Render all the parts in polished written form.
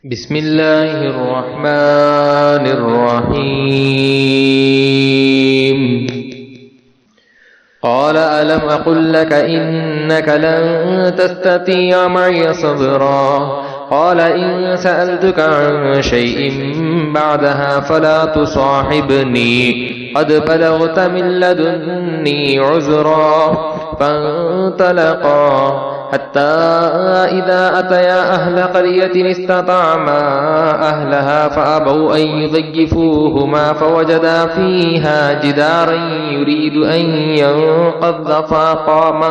بسم الله الرحمن الرحيم. قال ألم أقل لك إنك لن تستطيع معي صبرا قال إن سألتك عن شيء بعدها فلا تصاحبني قد بلغت من لدني عذرا فانطلقا حتى إذا أتيا أهل قرية استطعما أهلها فأبوا أن يضيفوهما فوجدا فيها جدارا يريد أن ينقض فقام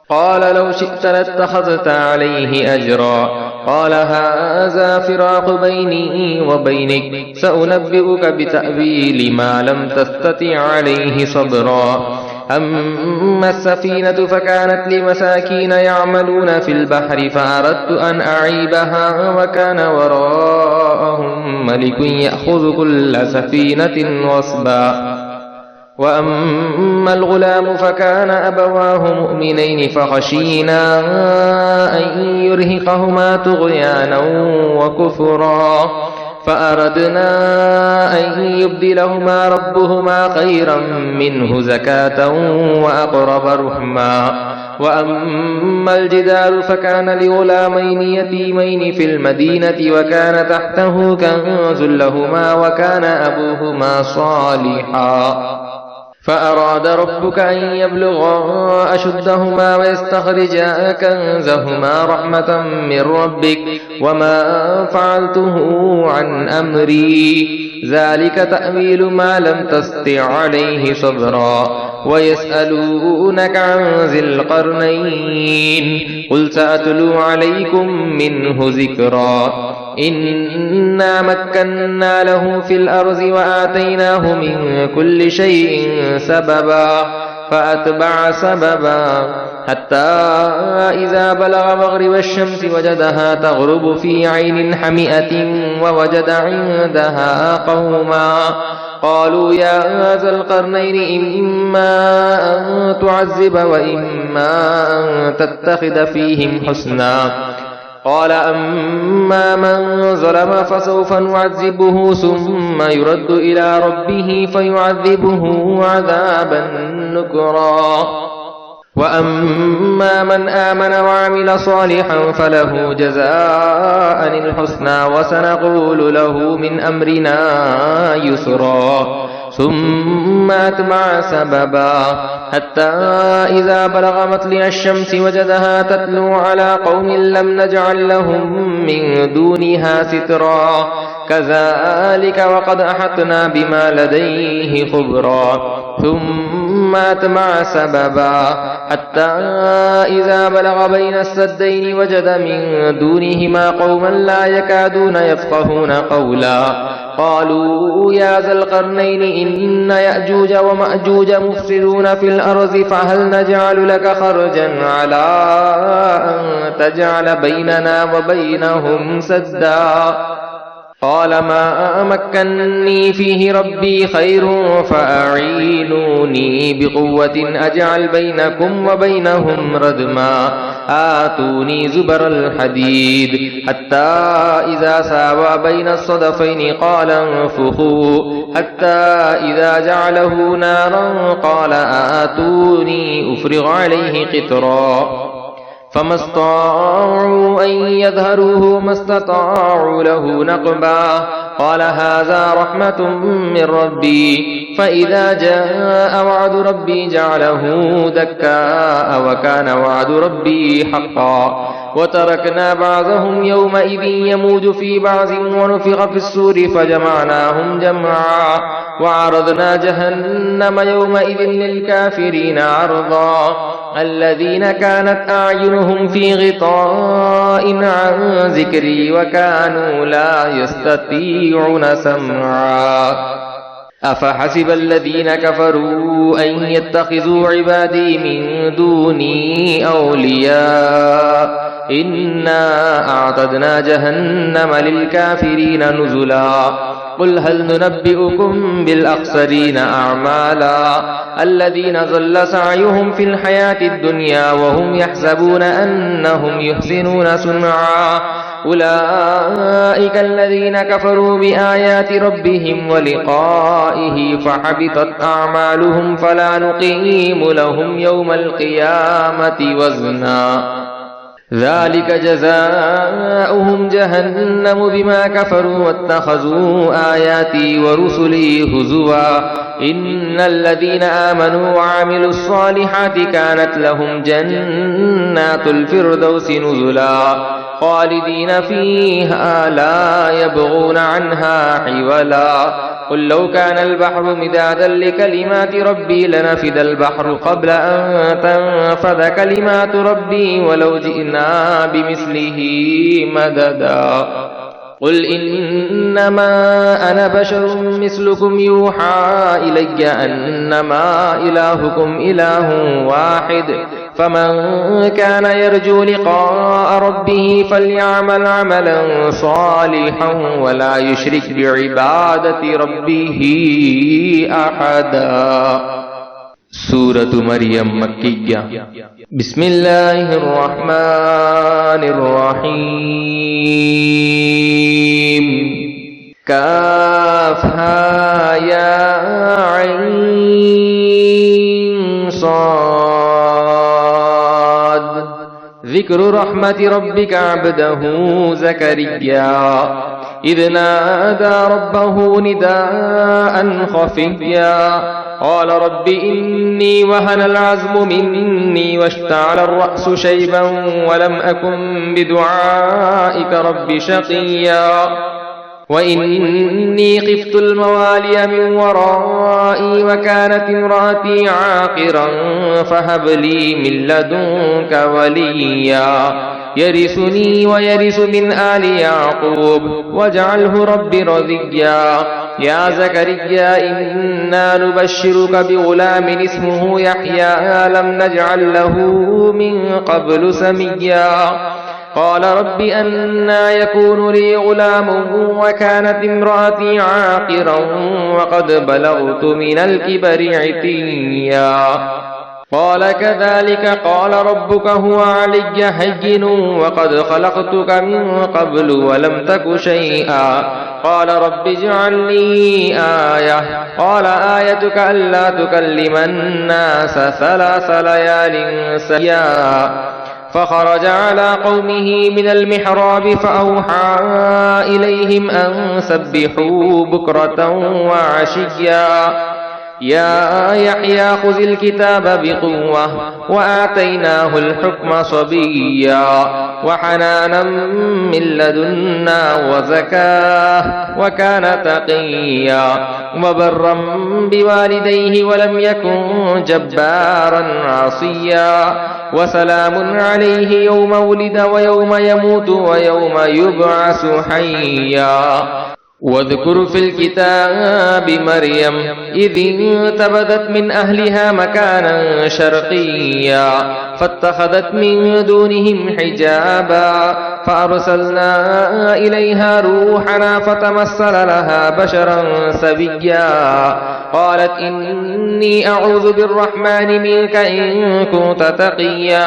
قال لو شئت لاتخذت عليه أجرا قال هذا فراق بيني وبينك سأنبئك بتأويل ما لم تستطع عليه صبرا أما السفينة فكانت لمساكين يعملون في البحر فأردت أن أعيبها وكان وراءهم ملك يأخذ كل سفينة غصبا وأما الغلام فكان أبواه مؤمنين فخشينا أن يرهقهما طغيانا وكفرا فأردنا أن يبدلهما ربهما خيرا منه زكاة وأقرب رحما وأما الجدار فكان لغلامين يتيمين في المدينة وكان تحته كنز لهما وكان أبوهما صالحا فأراد ربك أن يبلغا أشدهما ويستخرجا كنزهما رحمة من ربك وما فعلته عن أمري ذلك تأويل ما لم تستطع عليه صبرا ويسألونك عن ذي القرنين قل سأتلو عليكم منه ذكرا إنا مكنا له في الأرض وآتيناه من كل شيء سببا فأتبع سببا حتى إذا بلغ مغرب الشمس وجدها تغرب في عين حمئة ووجد عندها قوما قالوا يا ذا القرنين إما أن تعذب وإما أن تتخذ فيهم حسنا قال أما من ظلم فسوف نعذبه ثم يرد إلى ربه فيعذبه عذابا نكرا وأما من آمن وعمل صالحا فله جزاء الحسنى وسنقول له من أمرنا يسرا ثم أتبع سببا حتى إذا بلغ مطلع الشمس وجدها تتلو على قوم لم نجعل لهم من دونها سترا كذلك وقد أحطنا بما لديه خبرا ثم أتبع سببا حتى إذا بلغ بين السدين وجد من دونهما قوما لا يكادون يفقهون قولا قالوا يا ذا القرنين إن يأجوج ومأجوج مفسدون في الأرض فهل نجعل لك خرجا على أن تجعل بيننا وبينهم سدا قال ما مكنني فيه ربي خير فأعينوني بقوة أجعل بينكم وبينهم ردما آتوني زبر الحديد حتى إذا ساوى بين الصدفين قال انفخوا حتى إذا جعله نارا قال آتوني أفرغ عليه قطرا فما استطاعوا أن يظهروه ما استطاعوا له نقبا قال هذا رحمة من ربي فإذا جاء وعد ربي جعله دكاء وكان وعد ربي حقا وتركنا بعضهم يومئذ يموج في بعض ونفخ في السور فجمعناهم جمعا وعرضنا جهنم يومئذ للكافرين عرضا الذين كانت أعينهم في غطاء عن ذكري وكانوا لا يستطيعون سمعا أفحسب الذين كفروا أن يتخذوا عبادي من دوني أولياء إنا أعتدنا جهنم للكافرين نزلا قل هل ننبئكم بالأخسرين أعمالا الذين ضل سعيهم في الحياة الدنيا وهم يحسبون أنهم يحسنون صنعا أولئك الذين كفروا بآيات ربهم ولقائه فحبطت أعمالهم فلا نقيم لهم يوم القيامة وزنا ذلك جزاؤهم جهنم بما كفروا واتخذوا آياتي ورسلي هزوا إن الذين آمنوا وعملوا الصالحات كانت لهم جنات الفردوس نزلا خالدين فيها لا يبغون عنها حولا قل لو كان البحر مدادا لكلمات ربي لنفد البحر قبل أن تنفذ كلمات ربي ولو جئنا بمثله مددا قل إنما أنا بشر مثلكم يوحى إلي أنما إلهكم إله واحد فمن كان يرجو لقاء ربه فليعمل عملا صالحا ولا يشرك بعبادة ربه أحدا سورة مريم مكية بسم الله الرحمن الرحيم كافها يا عين صاد ذكر رحمة ربك عبده زكريا إذ نادى ربه نداء خفيا قال رب إني وهن العزم مني واشتعل الرأس شيبا ولم أكن بدعائك رب شقيا وإني خفت الموالي من ورائي وكانت امرأتي عاقرا فهب لي من لدنك وليا يرثني ويرث من آل يعقوب واجعله رب رضيا يا زكريا إنا نبشرك بغلام اسمه يحيى لم نجعل له من قبل سميا قال رب أنى يكون لي غلام وكانت امرأتي عاقرا وقد بلغت من الكبر عتيا قال كذلك قال ربك هو علي هين وقد خلقتك من قبل ولم تك شيئا قال رب اجعل لي آية قال آيتك ألا تكلم الناس 3 ليال سويا فخرج على قومه من المحراب فأوحى إليهم أن سبحوا بكرة وعشيا يا يحيى خذ الكتاب بقوة وآتيناه الحكم صبيا وحنانا من لدنا وزكاة وكان تقيا وبرا بوالديه ولم يكن جبارا عصيا وسلام عليه يوم ولد ويوم يموت ويوم يبعث حيا واذكر في الكتاب مريم إذ انتبذت من أهلها مكانا شرقيا فاتخذت من دونهم حجابا فأرسلنا إليها روحنا فتمثل لها بشرا سويا قالت إني أعوذ بالرحمن منك إن كنت تقيا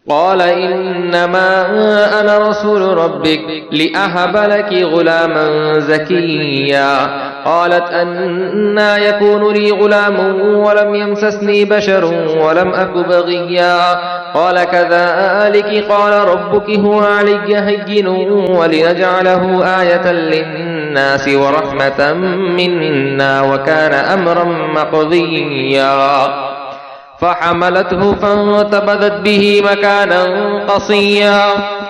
قال إنما أنا رسول ربك لأهب لك غلاما زكيا قالت أنى يكون لي غلام ولم يمسسني بشر ولم أك بغيا قال كذلك قال ربك هو علي هين ولنجعله آية للناس ورحمة منا وكان أمرا مقضيا فحملته فانتبذت به مكانا قصيا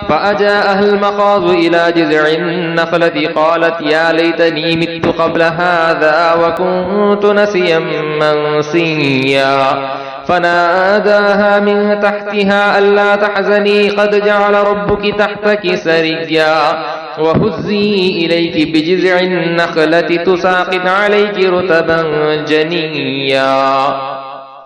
فأجاءها المخاض إلى جذع النخلة قالت يا ليتني مت قبل هذا وكنت نسيا منسيا فناداها من تحتها ألا تحزني قد جعل ربك تحتك سريا وهزي إليك بجذع النخلة تساقط عليك رطبا جنيا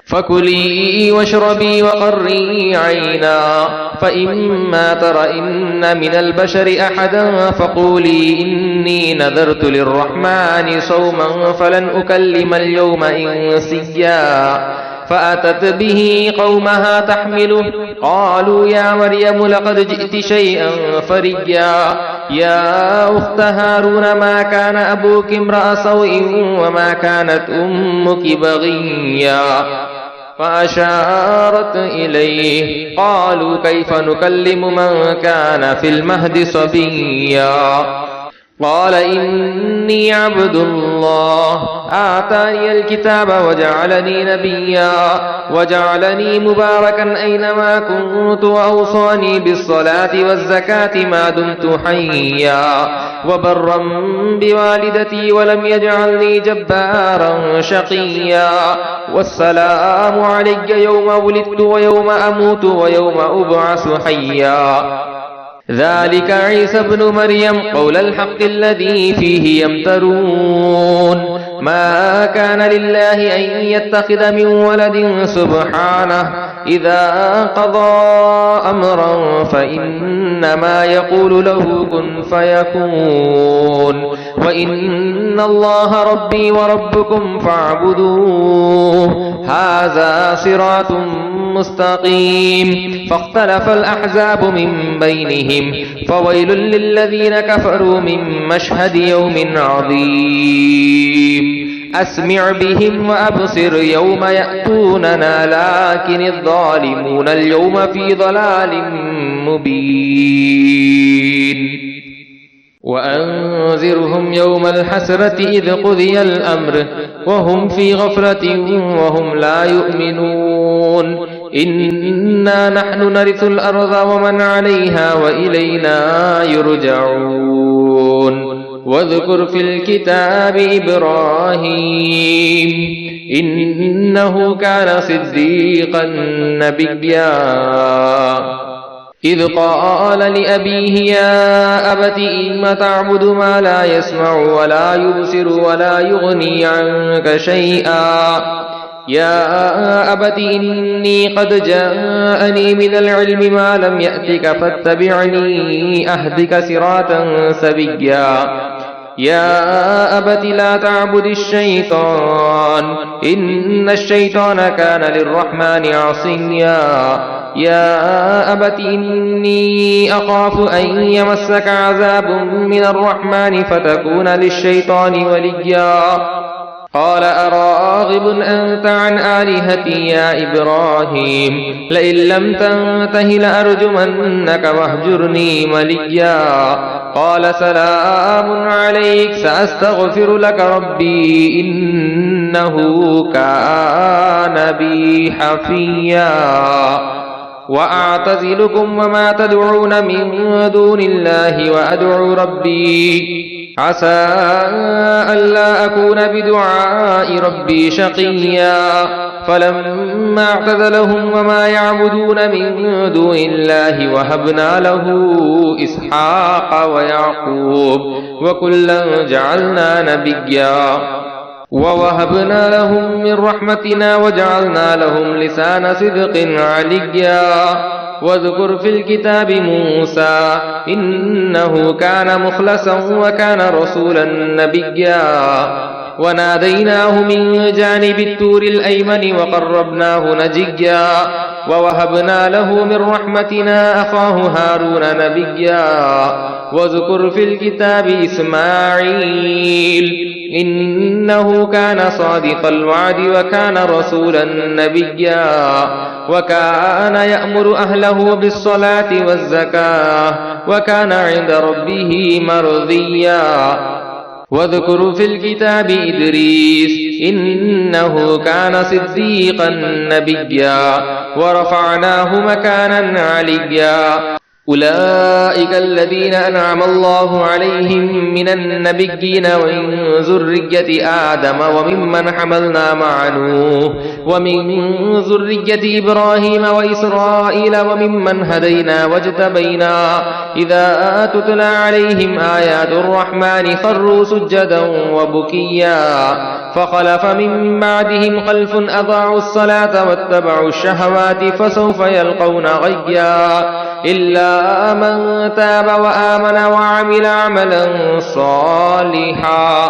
فكلي واشربي وقري عينا فإما ترين من البشر أحدا فقولي إني نذرت للرحمن صوما فلن أكلم اليوم إنسيا فأتت به قومها تحمله قالوا يا مريم لقد جئت شيئا فريا يا أخت هارون ما كان أبوك امرأ سوء وما كانت أمك بغيا فأشارت إليه قالوا كيف نكلم من كان في المهد صبيا قال إني عبد الله آتاني الكتاب وجعلني نبيا وجعلني مباركا أينما كنت وأوصاني بالصلاة والزكاة ما دمت حيا وبرا بوالدتي ولم يجعلني جبارا شقيا والسلام علي يوم ولدت ويوم أموت ويوم أبعث حيا ذلك عيسى ابن مريم قول الحق الذي فيه يمترون ما كان لله أن يتخذ من ولد سبحانه إذا قضى أمرا فإنما يقول له كن فيكون وإن الله ربي وربكم فاعبدوه هذا صراط مستقيم فاختلف الأحزاب من بينهم فويل للذين كفروا من مشهد يوم عظيم أسمع بهم وأبصر يوم يأتوننا لكن الظالمون اليوم في ضلال مبين وأنذرهم يوم الحسرة إذ قضي الأمر وهم في غفلة وهم لا يؤمنون إنا نحن نرث الأرض ومن عليها وإلينا يرجعون واذكر في الكتاب إبراهيم إنه كان صديقا نبيا إذ قال لأبيه يا أبت إنم تعبد ما لا يسمع ولا يبصر ولا يغني عنك شيئا يا أبت إني قد جاءني من العلم ما لم يأتك فاتبعني أهدك صراطا سويا يا أبت لا تعبد الشيطان إن الشيطان كان للرحمن عصيا يا أبت إني أخاف أن يمسك عذاب من الرحمن فتكون للشيطان وليا قال أراغب أنت عن آلهتي يا إبراهيم لئن لم تنته لأرجمنك واهجرني مليا قال سلام عليك سأستغفر لك ربي إنه كان بي حفيا وأعتزلكم وما تدعون من دون الله وأدعو ربي عسى ألا أكون بدعاء ربي شقيا فلما اعتزلهم وما يعبدون من دون الله وهبنا له إسحاق ويعقوب وكلا جعلنا نبيا ووهبنا لهم من رحمتنا وجعلنا لهم لسان صدق عليا واذكر في الكتاب موسى إنه كان مخلصا وكان رسولا نبيا وناديناه من جانب الطور الأيمن وقربناه نجيا ووهبنا له من رحمتنا أخاه هارون نبيا واذكر في الكتاب إسماعيل إنه كان صادق الوعد وكان رسولا نبيا وكان يأمر أهله بالصلاة والزكاة وكان عند ربه مرضيا واذكر في الكتاب إدريس إنه كان صديقا نبيا ورفعناه مكانا عليا أولئك الذين أنعم الله عليهم من النبيين ومن ذرية آدم وممن حملنا مع نوح ومن ذرية إبراهيم وإسرائيل وممن هدينا واجتبينا إذا تتلى عليهم آيات الرحمن خروا سجدا وبكيا فخلف من بعدهم خلف أضاعوا الصلاة واتبعوا الشهوات فسوف يلقون غيا إلا من تاب وآمن وعمل عملا صالحا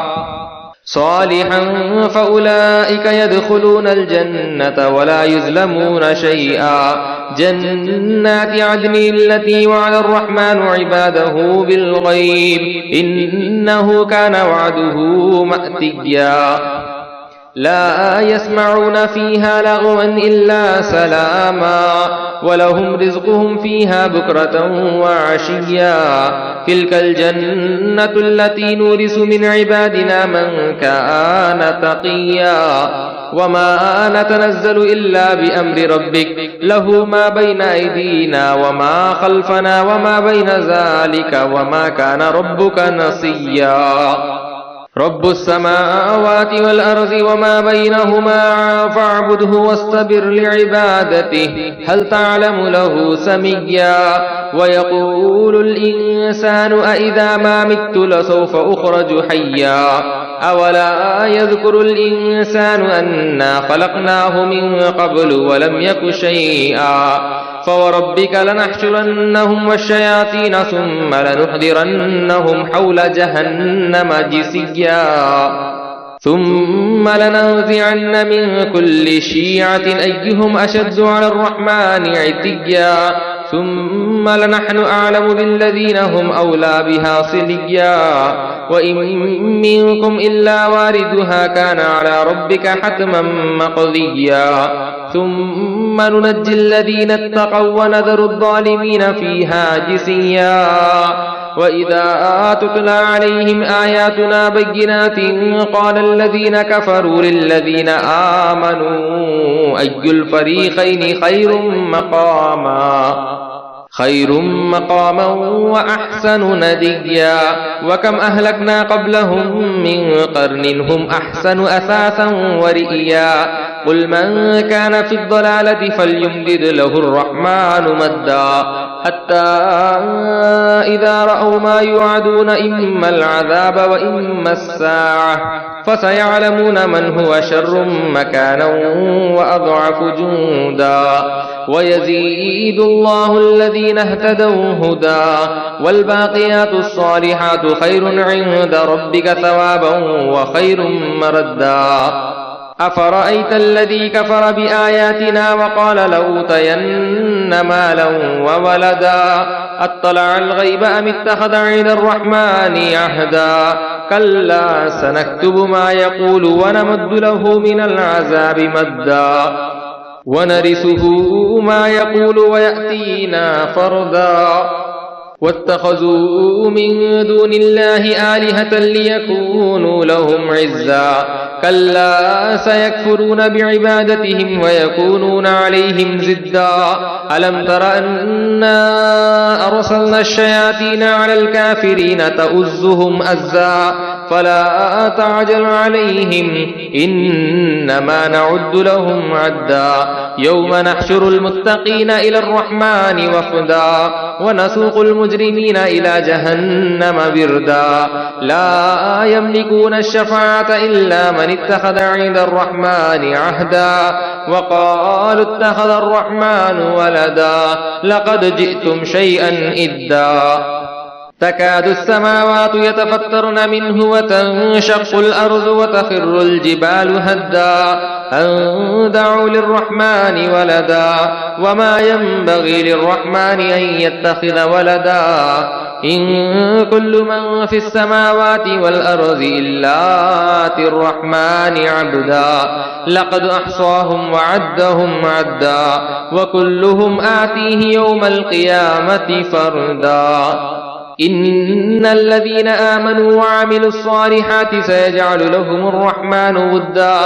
صالحا فأولئك يدخلون الجنة ولا يظلمون شيئا جنات عدن التي وعد الرحمن عباده بالغيب إنه كان وعده مأتيا لا يسمعون فيها لغوا إلا سلاما ولهم رزقهم فيها بكرة وعشيا تلك الجنة التي نورث من عبادنا من كان تقيا وما نتنزل إلا بأمر ربك له ما بين أيدينا وما خلفنا وما بين ذلك وما كان ربك نسيا رب السماوات والأرض وما بينهما فاعبده واصطبر لعبادته هل تعلم له سميا ويقول الإنسان أإذا ما مت لسوف أخرج حيا أولا يذكر الإنسان أنا خلقناه من قبل ولم يك شيئا فوربك لنحشرنهم والشياطين ثم لنحضرنهم حول جهنم جثيا ثم لننزعن من كل شيعة أيهم أشد على الرحمن عتيا ثم لنحن أعلم بالذين هم أولى بها صليا وإن منكم إلا واردها كان على ربك حتما مقضيا ثم ننجي الذين اتقوا ونذر الظالمين فيها جثيا وإذا تتلى عليهم آياتنا بينات قال الذين كفروا للذين آمنوا أي الفريقين خير مقاما وأحسن نديا وكم أهلكنا قبلهم من قرن هم أحسن أثاثا ورئيا قل من كان في الضلالة فليمدد له الرحمن مدا حتى إذا رأوا ما يوعدون إما العذاب وإما الساعة فسيعلمون من هو شر مكانا وأضعف جندا ويزيد الله الذين اهتدوا هدى والباقيات الصالحات خير عند ربك ثوابا وخير مردا أفرأيت الذي كفر بآياتنا وقال لأوتين مالا وولدا أطلع الغيب أم اتخذ عند الرحمن عهدا كلا سنكتب ما يقول ونمد له من العذاب مدا ونرثه ما يقول ويأتينا فردا واتخذوا من دون الله آلهة ليكونوا لهم عزا كلا سيكفرون بعبادتهم ويكونون عليهم ضدا ألم تر أنا أرسلنا الشياطين على الكافرين تؤزهم أزا فلا تعجل عليهم إنما نعد لهم عدا يوم نحشر المتقين إلى الرحمن وفدا ونسوق المجرمين إلى جهنم بردا لا يملكون الشفاعة إلا من اتخذ عند الرحمن عهدا وقالوا اتخذ الرحمن ولدا لقد جئتم شيئا إدا تكاد السماوات يتفطرن منه وتنشق الأرض وتخر الجبال هدا أن دعوا للرحمن ولدا وما ينبغي للرحمن أن يتخذ ولدا إن كل من في السماوات والأرض إلا آتي الرحمن عبدا لقد أحصاهم وعدهم عدا وكلهم آتيه يوم القيامة فردا إن الذين آمنوا وعملوا الصالحات سيجعل لهم الرحمن ودا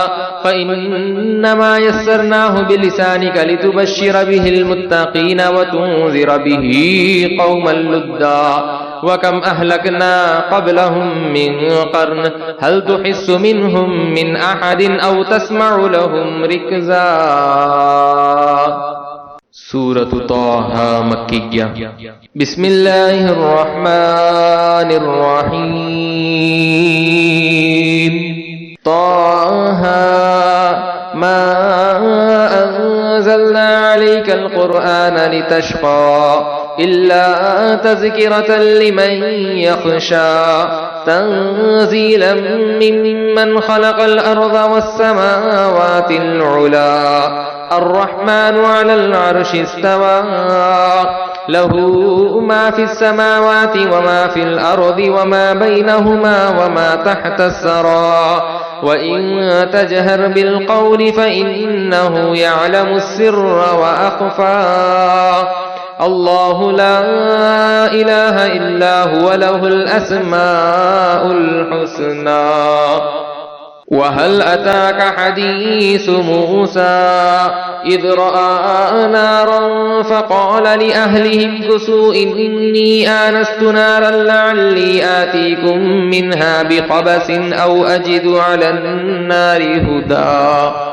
فإنما يسرناه بلسانك لتبشر به المتقين وتنذر به قوما لدا وكم أهلكنا قبلهم من قرن هل تحس منهم من أحد أو تسمع لهم ركزا سورة طه مكية بسم الله الرحمن الرحيم طه ما أنزلنا عليك القرآن لتشقى إلا تذكرة لمن يخشى تنزيلا ممن خلق الأرض والسماوات العلا الرحمن على العرش استوى له ما في السماوات وما في الأرض وما بينهما وما تحت الثرى وإن تجهر بالقول فإنه يعلم السر وأخفى الله لا إله إلا هو له الأسماء الحسنى وهل أتاك حديث موسى إذ رأى نارا فقال لأهلهم كثوا إني آنست نارا لعلي آتيكم منها بقبس أو أجد على النار هدى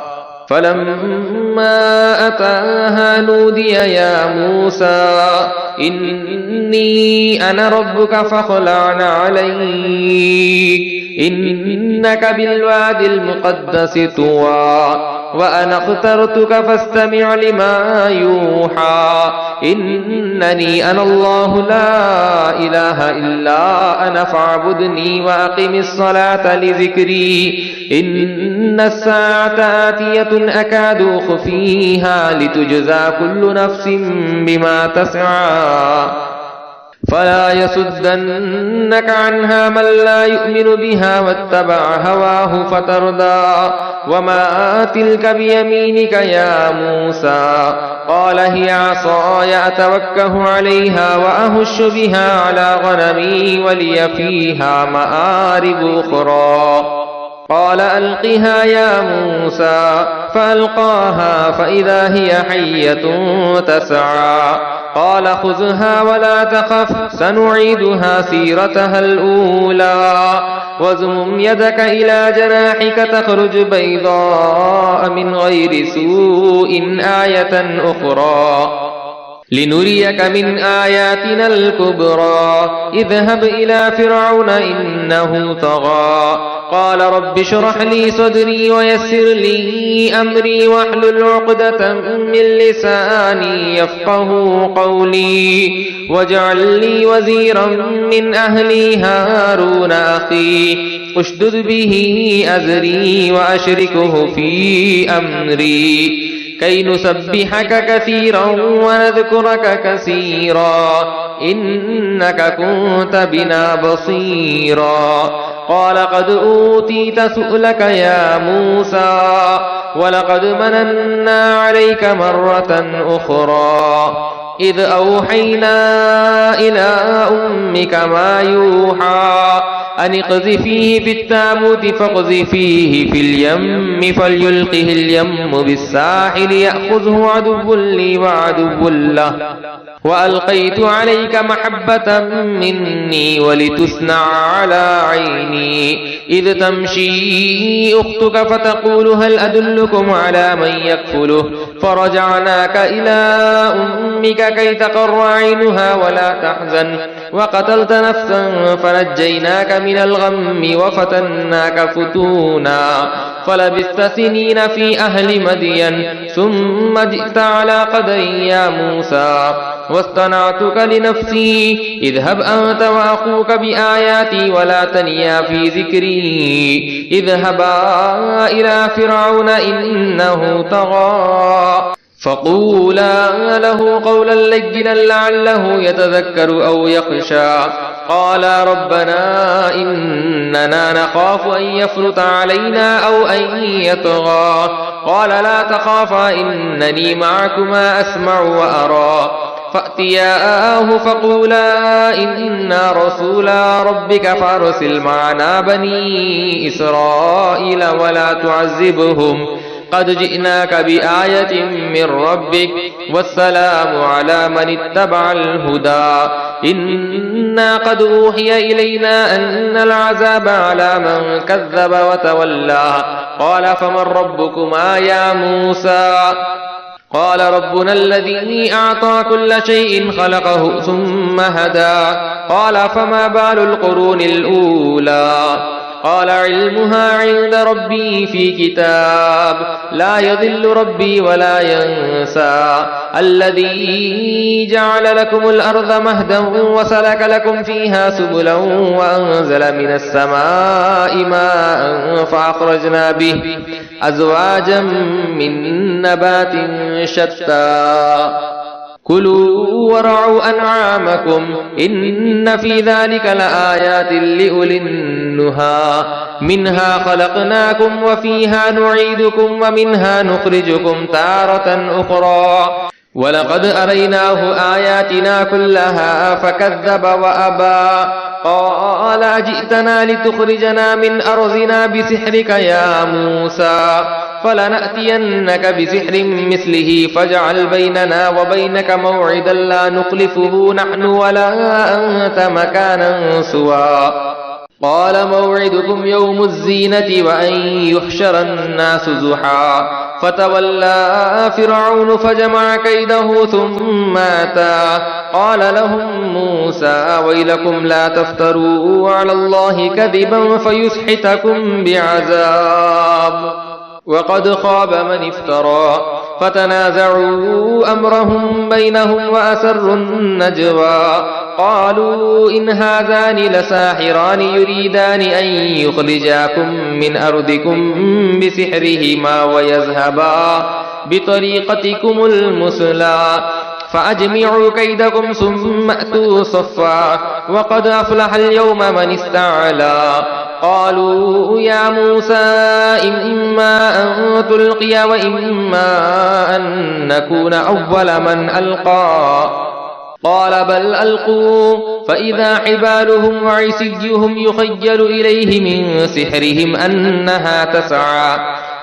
فلما أتاها نودي يا موسى إني أنا ربك فاخلع عليك إنك بالواد المقدس طوى وأنا اخترتك فاستمع لما يوحى إنني أنا الله لا إله إلا أنا فاعبدني وأقم الصلاة لذكري إن الساعة آتية أكاد أخفيها لتجزى كل نفس بما تسعى فلا يصدنك عنها من لا يؤمن بها واتبع هواه فتردى وما تلك بيمينك يا موسى قال هي عصاي أتوكه عليها وأهش بها على غنمي ولي فيها مآرب أخرى قال ألقها يا موسى فألقاها فإذا هي حية تسعى قال خذها ولا تخف سنعيدها سيرتها الأولى وازمم يدك إلى جناحك تخرج بيضاء من غير سوء آية أخرى لنريك من آياتنا الكبرى اذهب إلى فرعون إنه طغى قال رب اشرح لي صدري ويسر لي أمري واحلل عقدة من لساني يفقه قولي واجعل لي وزيرا من أهلي هارون أخي اشدد به أزري وأشركه في أمري كي نسبحك كثيرا ونذكرك كثيرا إنك كنت بنا بصيرا قال قد أوتيت سؤلك يا موسى ولقد مننا عليك مرة أخرى إذ أوحينا إلى أمك ما يوحى أن اقذفيه في التابوت فاقذفيه في اليم فليلقه اليم بالساحل يأخذه عدو لي وعدو له وألقيت عليك محبة مني ولتصنع على عيني إذ تمشي أختك فتقول هل أدلكم على من يكفله فرجعناك إلى أمك كي تقر عينها ولا تحزن وقتلت نفسا فنجيناك من الغم وفتناك فتونا فلبثت سنين في أهل مدين ثم جئت على قدر يا موسى واصطنعتك لنفسي اذهب أنت وأخوك بآياتي ولا تنيا في ذكري اذهبا إلى فرعون إنه طغى فقولا له قولا لينا لعله يتذكر أو يخشى قالا ربنا إننا نخاف أن يفرط علينا أو أن يطغى قال لا تخافا إنني معكما أسمع وأرى فأتياه فقولا إنا رسولا ربك فارسل معنا بني إسرائيل ولا تعذبهم قد جئناك بآية من ربك والسلام على من اتبع الهدى إنا قد أوحي إلينا أن العذاب على من كذب وتولى قال فمن ربكما يا موسى قال ربنا الذي أعطى كل شيء خلقه ثم هدى قال فما بال القرون الأولى قال علمها عند ربي في كتاب لا يضل ربي ولا ينسى الذي جعل لكم الأرض مهدا وسلك لكم فيها سبلا وأنزل من السماء ماء فأخرجنا به أزواجا من نبات شتى كلوا ورعوا أنعامكم إن في ذلك لآيات لأولي النهى منها خلقناكم وفيها نعيدكم ومنها نخرجكم تارة أخرى ولقد أريناه آياتنا كلها فكذب وأبى قال أجئتنا لتخرجنا من أرضنا بسحرك يا موسى فلنأتينك بسحر مثله فاجعل بيننا وبينك موعدا لا نخلفه نحن ولا أنت مكانا سوى قال موعدكم يوم الزينة وأن يحشر الناس زحا فتولى فرعون فجمع كيده ثم أتى قال لهم موسى ويلكم لا تفتروا على الله كذبا فيسحتكم بعذاب وقد خاب من افترى فتنازعوا أمرهم بينهم وأسروا النجوى قالوا إن هذان لساحران يريدان أن يخرجاكم من أرضكم بسحرهما ويذهبا بطريقتكم المثلى فأجمعوا كيدكم ثم أتوا صفا وقد أفلح اليوم من استعلى قالوا يا موسى إما أن تلقي وإما أن نكون أول من ألقى قال بل ألقوا فإذا حبالهم وعصيهم يخيل إليه من سحرهم أنها تسعى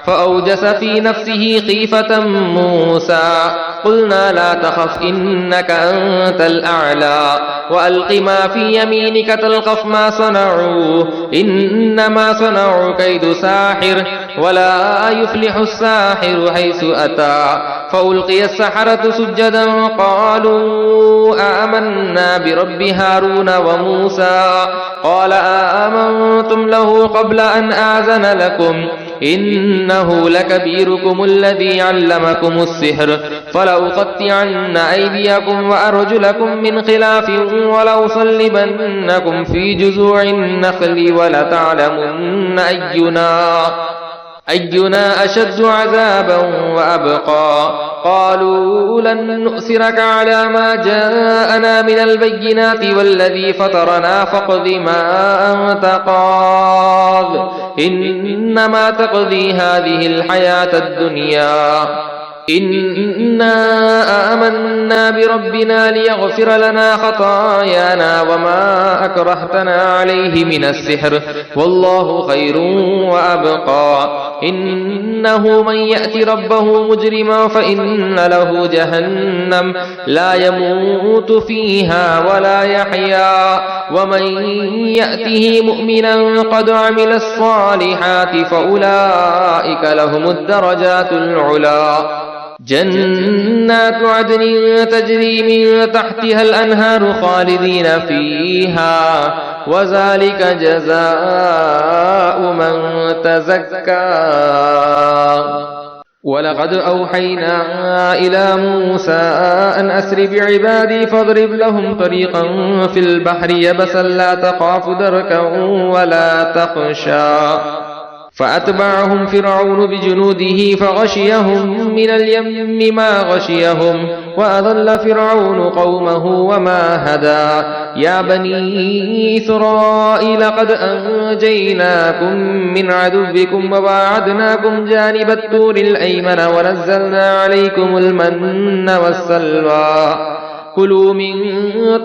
فأوجس في نفسه خيفة موسى قلنا لا تخف إنك أنت الأعلى وألق ما في يمينك تلقف ما صنعوا إنما صنعوا كيد ساحر ولا يفلح الساحر حيث أتى فألقي السحرة سجدا قالوا آمنا برب هارون وموسى قال آمنتم له قبل أن آذن لكم إنه لكبيركم الذي علمكم السحر فلأقطعن أيديكم وأرجلكم من خلاف ولأصلبنكم في جذوع النخل ولتعلمن أينا أشد عذابا وأبقى قالوا لن نؤثرك على ما جاءنا من البينات والذي فطرنا فاقض ما أنت قاض إنما تقضي هذه الحياة الدنيا إنا آمنا بربنا ليغفر لنا خطايانا وما أكرهتنا عليه من السحر والله خير وأبقى إنه من يأت ربه مجرما فإن له جهنم لا يموت فيها ولا يحيا ومن يأته مؤمنا قد عمل الصالحات فأولئك لهم الدرجات العلى جنات عدن تجري من تحتها الأنهار خالدين فيها وذلك جزاء من تزكى ولقد أوحينا إلى موسى أن أسر بعبادي فاضرب لهم طريقا في البحر يبسا لا تخاف دركا ولا تخشى فأتبعهم فرعون بجنوده فغشيهم من اليم ما غشيهم وأضل فرعون قومه وما هدى يا بني إسرائيل قد أنجيناكم من عدوكم وواعدناكم جانب الطور الأيمن ونزلنا عليكم المن والسلوى كلوا من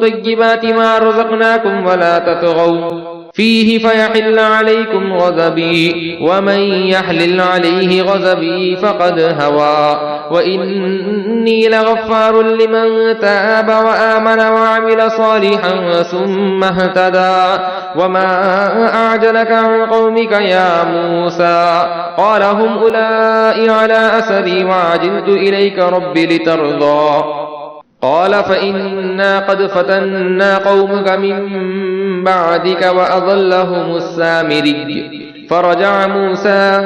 طيبات ما رزقناكم ولا تطغوا فيه فيحل عليكم غضبي ومن يحلل عليه غضبي فقد هوى وإني لغفار لمن تاب وآمن وعمل صالحا ثم اهتدى وما أعجلك عن قومك يا موسى قال هم أولئك على أثري وعجلت إليك رب لترضى قال فإنا قد فتنا قومك من بعدك وأضلهم السامري. فرجع موسى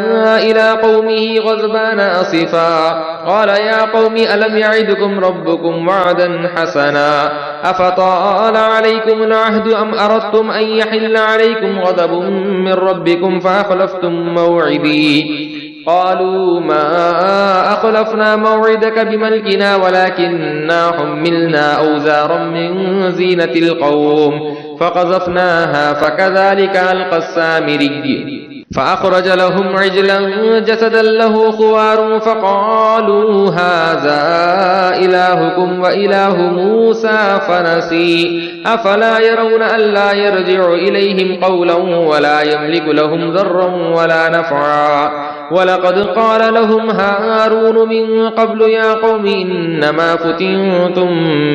إلى قومه غضبان أسفا قال يا قوم ألم يعدكم ربكم وعدا حسنا أفطال عليكم العهد أم أردتم أن يحل عليكم غضب من ربكم فأخلفتم موعدي. قالوا ما أخلفنا موعدك بملكنا ولكننا حملنا أوزارا من زينة القوم فقذفناها فكذلك ألقى السامري. فأخرج لهم عجلا جسدا له خوار فقالوا هذا إلهكم وإله موسى فنسي. أفلا يرون ألا يرجع إليهم قولا ولا يملك لهم ضرا ولا نفعا. ولقد قال لهم هارون من قبل يا قوم إنما فتنتم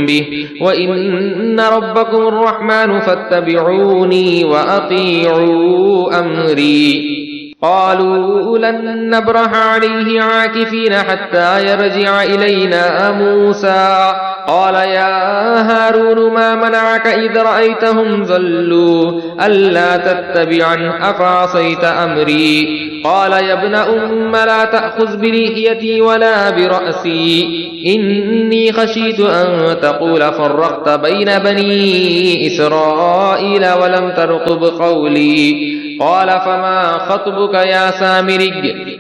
به وإن ربكم الرحمن فاتبعوني وأطيعوا أمري. قالوا لن نبرح عليه عاكفين حتى يرجع إلينا موسى. قال يا هارون ما منعك إذ رأيتهم ضلوا ألا تتبعن أفعصيت أمري. قال يا ابن أم لا تأخذ بلحيتي ولا برأسي إني خشيت أن تقول فرقت بين بني إسرائيل ولم ترقب قولي. قال فما خطبك يا سامري؟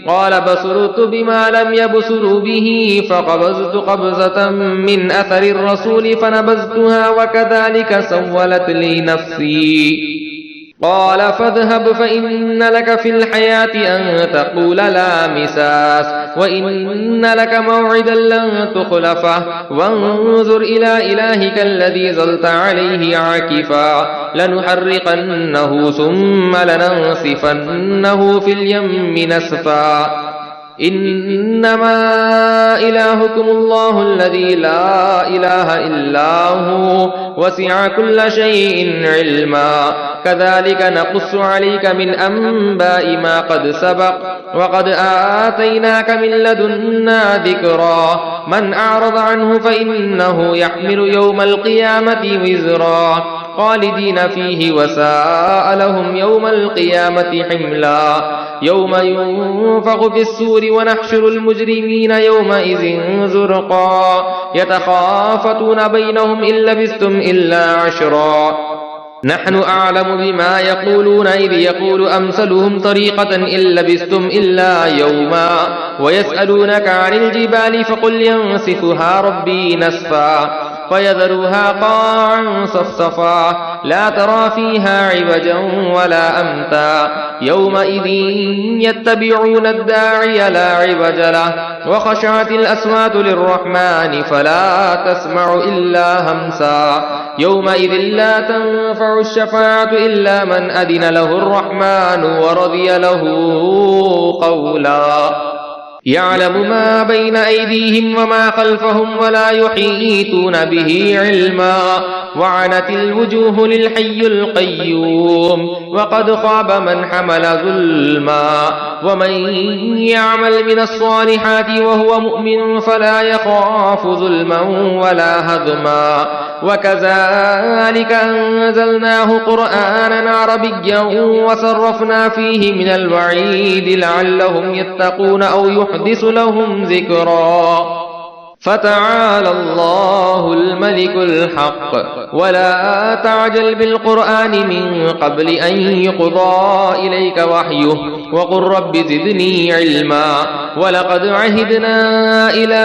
قال بصرت بما لم يبصروا به فقبضت قبضة من أثر الرسول فنبذتها وكذلك سولت لي نفسي. قال فاذهب فإن لك في الحياة أن تقول لا مساس وإن لك موعدا لن تخلفه وانظر إلى إلهك الذي ظلت عليه عاكفا لنحرقنه ثم لننسفنه في اليم نسفا. إنما إلهكم الله الذي لا إله إلا هو وسع كل شيء علما. كذلك نقص عليك من أنباء ما قد سبق وقد آتيناك من لدنا ذكرا. من أعرض عنه فإنه يحمل يوم القيامة وزرا خالدين فيه وساء لهم يوم القيامة حملا. يوم ينفخ في السور ونحشر المجرمين يومئذ زرقا يتخافتون بينهم إن لبثتم إلا عشرا. نحن أعلم بما يقولون إذ يقول أمثلهم طريقة إن لبثتم إلا يوما. ويسألونك عن الجبال فقل ينسفها ربي نسفا فيذرها قاعا صفصفا لا ترى فيها عوجا ولا أمتا. يومئذ يتبعون الداعي لا عوج له وخشعت الأصوات للرحمن فلا تسمع إلا همسا. يومئذ لا تنفع الشفاعة إلا من أذن له الرحمن ورضي له قولا. يعلم ما بين أيديهم وما خلفهم ولا يحيطون به علما. وعنت الوجوه للحي القيوم وقد خاب من حمل ظلما. ومن يعمل من الصالحات وهو مؤمن فلا يخاف ظلما ولا هضما. وكذلك أنزلناه قرآنا عربيا وصرفنا فيه من الوعيد لعلهم يتقون أو يحدث لهم ذكرا. فتعالى الله الملك الحق ولا تعجل بالقرآن من قبل أن يقضى إليك وحيه وقل رب زدني علما. ولقد عهدنا إلى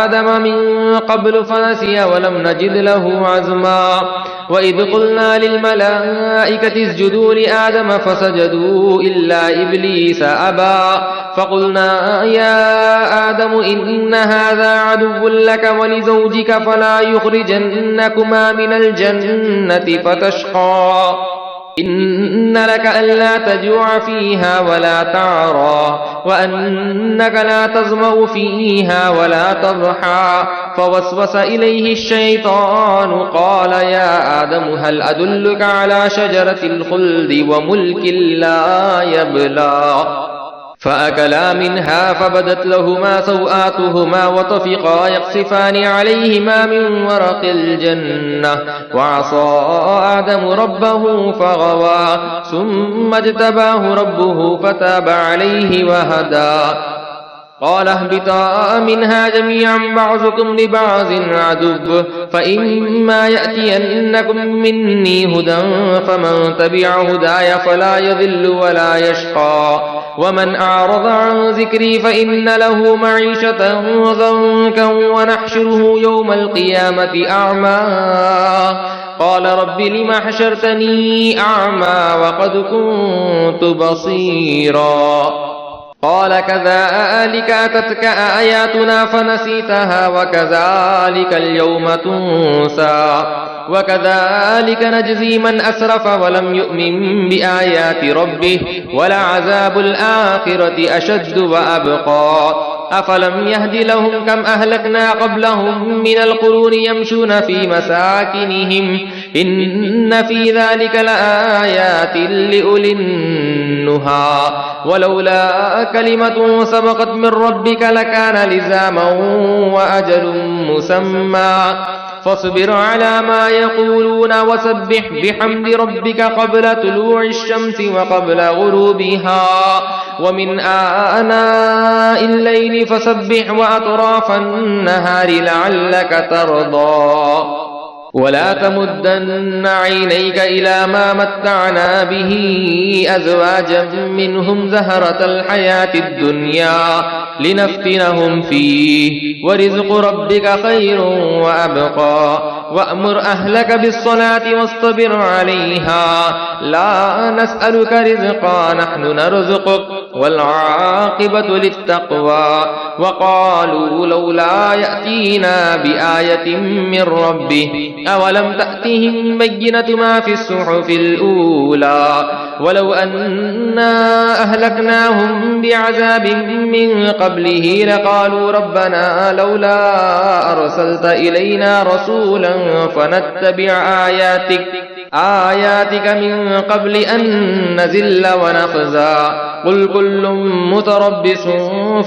آدم من قبل فنسي ولم نجد له عزما. وإذ قلنا للملائكة اسجدوا لآدم فسجدوا إلا إبليس أبى. فقلنا يا آدم إن هذا عدو لك ولزوجك فلا يخرجنكما من الجنة فتشقى. إن لك ألا تجوع فيها ولا تعرى وأنك لا تظمأ فيها ولا تضحى. فوسوس إليه الشيطان قال يا آدم هل أدلك على شجرة الخلد وملك لا يبلى. فأكلا منها فبدت لهما سوآتهما وطفقا يقصفان عليهما من ورق الجنة وعصى آدم ربه فغوى ثم اجتباه ربه فتاب عليه وهدى قال اهبطا منها جميعا بعضكم لبعض عدو فإما يأتينكم مني هدى فمن تبع هداي فلا يضل ولا يشقى ومن أعرض عن ذكري فإن له معيشة ضنكا ونحشره يوم القيامة أعمى قال رب لم حشرتني أعمى وقد كنت بصيرا قال كذلك أتتك آياتنا فنسيتها وكذلك اليوم تنسى وكذلك نجزي من أسرف ولم يؤمن بآيات ربه ولعذاب الآخرة أشد وأبقى أفلم يهد لهم كم أهلكنا قبلهم من القرون يمشون في مساكنهم إن في ذلك لآيات لأولي النهى ولولا كلمة سبقت من ربك لكان لزاما وأجل مسمى فاصبر على ما يقولون وسبح بحمد ربك قبل طلوع الشمس وقبل غروبها ومن آناء الليل فسبح وأطراف النهار لعلك ترضى ولا تمدن عينيك إلى ما متعنا به أزواجا منهم زهرة الحياة الدنيا لنفتنهم فيه ورزق ربك خير وأبقى وأمر أهلك بالصلاة واصطبر عليها لا نسألك رزقا نحن نرزقك والعاقبة للتقوى وقالوا لولا يأتينا بآية من ربه أولم تأتهم بينة ما في الصحف الأولى ولو أنا أهلكناهم بعذاب من قبله لقالوا ربنا لولا أرسلت إلينا رسولا فنتبع آياتك من قبل أن نزل ونخزى قل كل متربص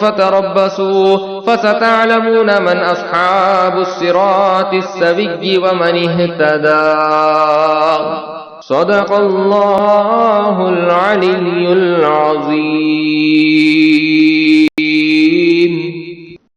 فتربصوا فستعلمون من أصحاب الصراط السوي ومن اهتدى صدق الله العلي العظيم.